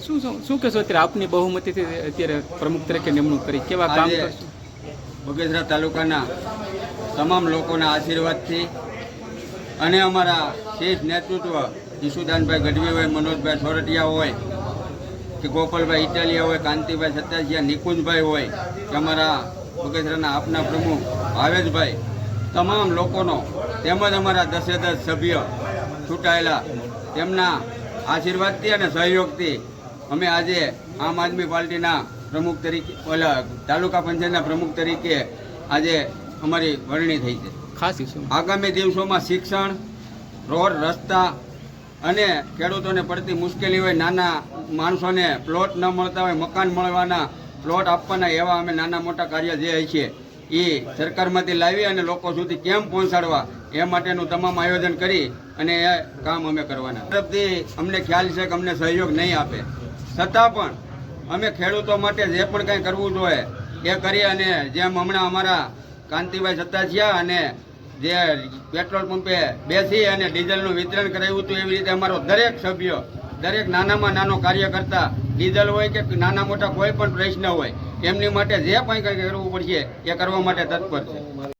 શું શું શું કહેશો અત્યારે આપની બહુમતીથી અત્યારે પ્રમુખ તરીકે નિમણૂક કરી કેવા કામ આજે કરશો? બગસરા તાલુકાના તમામ લોકોના આશીર્વાદથી અને અમારા શીર્ષ નેતૃત્વ ઈશુદાનભાઈ ગઢવી હોય, મનોજભાઈ સોરઠિયા હોય કે ગોપાલભાઈ ઇટાલિયા હોય, કાંતિભાઈ સત્તાજીયા, નિકુંજભાઈ હોય કે અમારા બગસરાના આપના પ્રમુખ ભાવેશભાઈ, તમામ લોકોનો તેમજ અમારા 10 સભ્ય ચૂંટાયેલા તેમના આશીર્વાદથી અને સહયોગથી અમે આજે આમ આદમી પાર્ટીના પ્રમુખ તરીકે તાલુકા પંચાયતના પ્રમુખ તરીકે આજે અમારી વરણી થઈ છે. ખાસ ઇસ્યુ આગામી દિવસોમાં શિક્ષણ, રોડ, રસ્તા અને ખેડૂતોને પડતી મુશ્કેલી હોય, નાના માણસોને પ્લોટ ન મળતા હોય, મકાન મળવાના, પ્લોટ આપવાના, એવા અમે નાના મોટા કાર્ય જે છે એ સરકારમાંથી લાવી અને લોકો સુધી કેમ પહોંચાડવા એ માટેનું તમામ આયોજન કરી અને એ કામ અમે કરવાના. તરફથી અમને ખ્યાલ છે કે અમને સહયોગ નહીં આપે, છતાં પણ અમે ખેડૂતો માટે જે પણ કંઈ કરવું જોઈએ એ કરી અને જેમ હમણાં અમારા કાંતિભાઈ સત્તાજીયા અને જે પેટ્રોલ પંપે બેસી અને ડીઝલનું વિતરણ કરાવ્યું હતું, એવી રીતે અમારો દરેક સભ્ય, દરેક નાનામાં નાનો કાર્ય કરતા, ડીઝલ હોય કે નાના મોટા કોઈ પણ પ્રશ્ન હોય, એમની માટે જે પણ કંઈ કરવું પડશે એ કરવા માટે તત્પર છે.